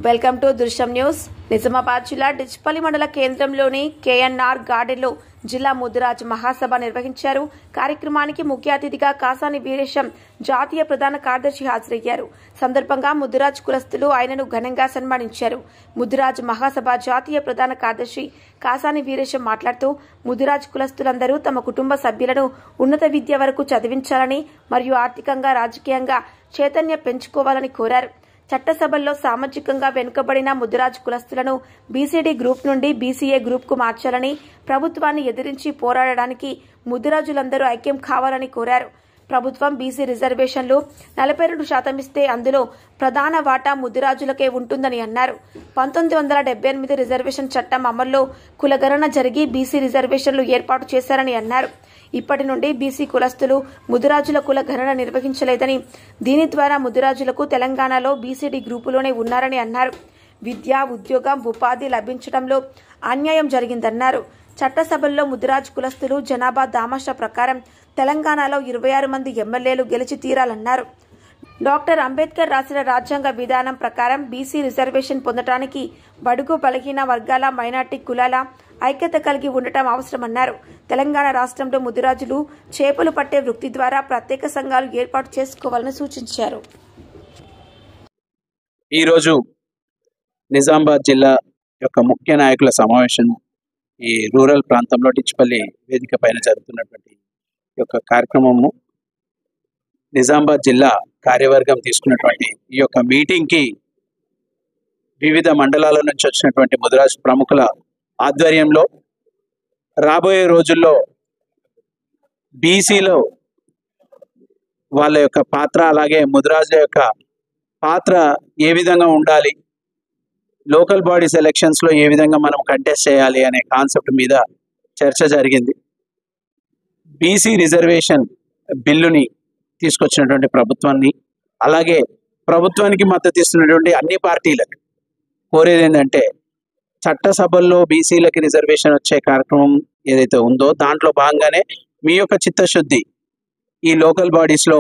Welcome to దృశ్యం news. Nizamabad జిల్లా డిచ్పల్లి మండల కేంద్రంలోని కేఎన్ఆర్ గార్డెన్లో జిల్లా ముదిరాజ్ మహాసభ నిర్వహించారు. కార్యక్రమానికి ముఖ్య అతిథిగా కాసాని వీరేశం జాతీయ ప్రధాన కార్యదర్శి హాజరయ్యారు. సందర్భంగా ముదిరాజ్ కులస్తులు ఆయనను ఘనంగా సన్మానించారు. ముదిరాజ్ మహాసభ జాతీయ ప్రధాన కార్యదర్శి కాసాని వీరేశం మాట్లాడుతూ ముదిరాజ్ కులస్తులందరూ తమ కుటుంబ సభ్యులను ఉన్నత విద్య వరకు చదివించాలని మరియు ఆర్థికంగా రాజకీయంగా చైతన్యం పెంచుకోవాలని కోరారు. చట్టసభల్లో సామాజికంగా వెనుకబడిన ముదిరాజ్ కులస్తులను బీసీడీ గ్రూప్ నుండి బీసీఏ గ్రూప్ కు మార్చాలని, ప్రభుత్వాన్ని ఎదిరించి పోరాడడానికి ముదిరాజులందరూ ఐక్యం కావాలని కోరారు. ప్రభుత్వం బీసీ రిజర్వేషన్లు 42% ఇస్తే అందులో ప్రధాన వాటా ముదిరాజులకే ఉంటుందని అన్నారు. 1978 రిజర్వేషన్ చట్టం అమల్లో కులగణన జరిగి బీసీ రిజర్వేషన్లు ఏర్పాటు చేశారని అన్నారు. ఇప్పటి నుండి బీసీ కులస్తులు ముదిరాజుల కుల గణన నిర్వహించలేదని, దీని ద్వారా ముదిరాజులకు తెలంగాణలో బీసీడీ గ్రూపులోనే ఉన్నారని అన్నారు. విద్య, ఉద్యోగం, ఉపాధి లభించడంలో అన్యాయం జరిగిందన్నారు. చట్టసభల్లో ముదిరాజ్ కులస్తులు జనాభా దామాషా ప్రకారం తెలంగాణలో 26 మంది ఎమ్మెల్యేలు గెలిచి తీరాలన్నారు. డాక్టర్ అంబేద్కర్ రాసిన రాజ్యాంగ విధానం ప్రకారం బీసీ రిజర్వేషన్ పొందడానికి బడుగు బలహీన వర్గాల, మైనార్టీ కులాల ఐక్యత కలిగి ఉండటం అవసరమన్నారు. తెలంగాణ రాష్ట్రంలో ముదిరాజులు చేపలు పట్టే వృత్తి ద్వారా ప్రత్యేక సంఘాలు ఏర్పాటు చేసుకోవాలని సూచించారు. ఈరోజు నిజామాబాద్ జిల్లా యొక్క ముఖ్య నాయకుల సమావేశం ఈ రూరల్ ప్రాంతంలో డిచ్పల్లి వేదిక పైన జరుగుతున్నటువంటి యొక్క కార్యక్రమము, నిజామాబాద్ జిల్లా కార్యవర్గం తీసుకున్నటువంటి ఈ యొక్క మీటింగ్కి వివిధ మండలాల నుంచి వచ్చినటువంటి ముదిరాజు ప్రముఖుల ఆధ్వర్యంలో రాబోయే రోజుల్లో బీసీలో వాళ్ళ యొక్క పాత్ర, అలాగే ముదిరాజుల యొక్క పాత్ర ఏ విధంగా ఉండాలి, లోకల్ బాడీస్ ఎలక్షన్స్లో ఏ విధంగా మనం కంటెస్ట్ చేయాలి అనే కాన్సెప్ట్ మీద చర్చ జరిగింది. బీసీ రిజర్వేషన్ బిల్లుని తీసుకొచ్చినటువంటి ప్రభుత్వాన్ని, అలాగే ప్రభుత్వానికి మద్దతు ఇస్తున్నటువంటి అన్ని పార్టీలకు కోరేది ఏంటంటే, చట్టసభల్లో బీసీలకి రిజర్వేషన్ వచ్చే కార్యక్రమం ఏదైతే ఉందో దాంట్లో భాగంగానే మీ యొక్క చిత్తశుద్ధి ఈ లోకల్ బాడీస్లో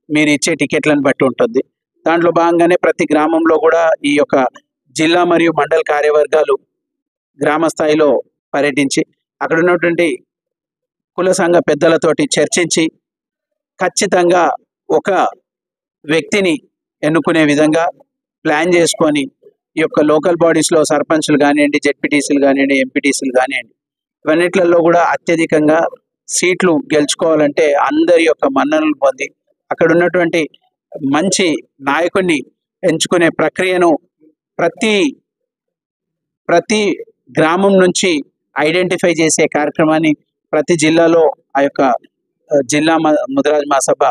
మీరు ఇచ్చే టికెట్లను బట్టి ఉంటుంది. దాంట్లో భాగంగానే ప్రతి గ్రామంలో కూడా ఈ యొక్క జిల్లా మరియు మండల కార్యవర్గాలు గ్రామ స్థాయిలో పర్యటించి అక్కడ ఉన్నటువంటి కుల సంఘ పెద్దలతోటి చర్చించి ఖచ్చితంగా ఒక వ్యక్తిని ఎన్నుకునే విధంగా ప్లాన్ చేసుకొని ఈ యొక్క లోకల్ బాడీస్లో సర్పంచ్లు కానివ్వండి, జెడ్పీటీసీలు కానివ్వండి, ఎంపీటీసీలు కానివ్వండి, ఇవన్నిట్లలో కూడా అత్యధికంగా సీట్లు గెలుచుకోవాలంటే అందరి యొక్క మన్ననలు పొంది అక్కడ ఉన్నటువంటి మంచి నాయకుడిని ఎంచుకునే ప్రక్రియను ప్రతి గ్రామం నుంచి ఐడెంటిఫై చేసే కార్యక్రమాన్ని ప్రతి జిల్లాలో ఆ యొక్క జిల్లా ముదిరాజ్ మహాసభ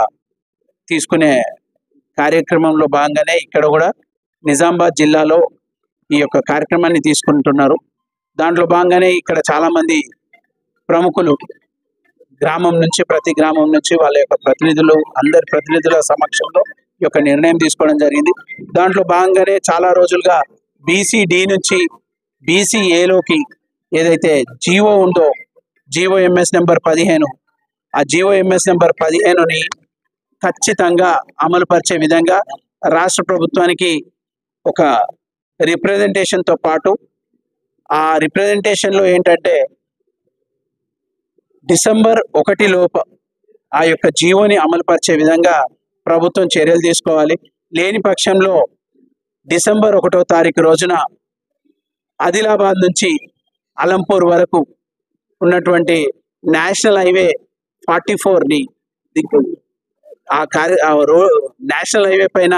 తీసుకునే కార్యక్రమంలో భాగంగానే ఇక్కడ కూడా నిజామాబాద్ జిల్లాలో ఈ యొక్క కార్యక్రమాన్ని తీసుకుంటున్నారు. దాంట్లో భాగంగానే ఇక్కడ చాలామంది ప్రముఖులు గ్రామం నుంచి, ప్రతి గ్రామం నుంచి వాళ్ళ యొక్క ప్రతినిధులు, అందరి ప్రతినిధుల సమక్షంలో ఈ యొక్క నిర్ణయం తీసుకోవడం జరిగింది. దాంట్లో భాగంగానే చాలా రోజులుగా బీసీడీ నుంచి బీసీఏలోకి ఏదైతే జీవో ఉందో, జీవో ఎంఎస్ నెంబర్ 15, ఆ జీవో ఎంఎస్ నెంబర్ 15ని ఖచ్చితంగా అమలు పరిచే విధంగా రాష్ట్ర ప్రభుత్వానికి ఒక రిప్రజెంటేషన్తో పాటు ఆ రిప్రజెంటేషన్లో ఏంటంటే డిసెంబర్ 1 లోపు ఆ యొక్క జీవోని అమలు పరిచే విధంగా ప్రభుత్వం చర్యలు తీసుకోవాలి. లేని పక్షంలో డిసెంబర్ 1వ తారీఖు రోజున ఆదిలాబాద్ నుంచి అలంపూర్ వరకు ఉన్నటువంటి నేషనల్ హైవే 44ని నేషనల్ హైవే పైన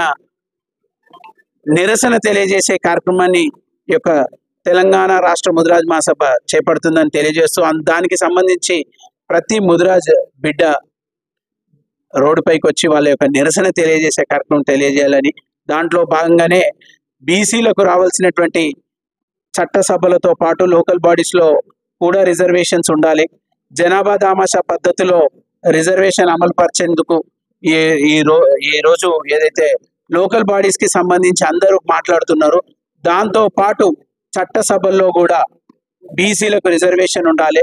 నిరసన తెలియజేసే కార్యక్రమాన్ని ఈ యొక్క తెలంగాణ రాష్ట్ర ముదిరాజ్ మహాసభ చేపడుతుందని తెలియజేస్తూ, దానికి సంబంధించి ప్రతి ముదిరాజ్ బిడ్డ రోడ్డుపైకి వచ్చి వాళ్ళ యొక్క నిరసన తెలియజేసే కార్యక్రమం తెలియజేయాలని, దాంట్లో భాగంగానే బీసీలకు రావాల్సినటువంటి చట్టసభలతో పాటు లోకల్ బాడీస్లో కూడా రిజర్వేషన్స్ ఉండాలి. జనాభా దామాషా పద్ధతిలో రిజర్వేషన్ అమలు పరిచేందుకు ఈ రోజు ఏదైతే లోకల్ బాడీస్కి సంబంధించి అందరూ మాట్లాడుతున్నారు, దాంతో పాటు చట్టసభల్లో కూడా బీసీలకు రిజర్వేషన్ ఉండాలి.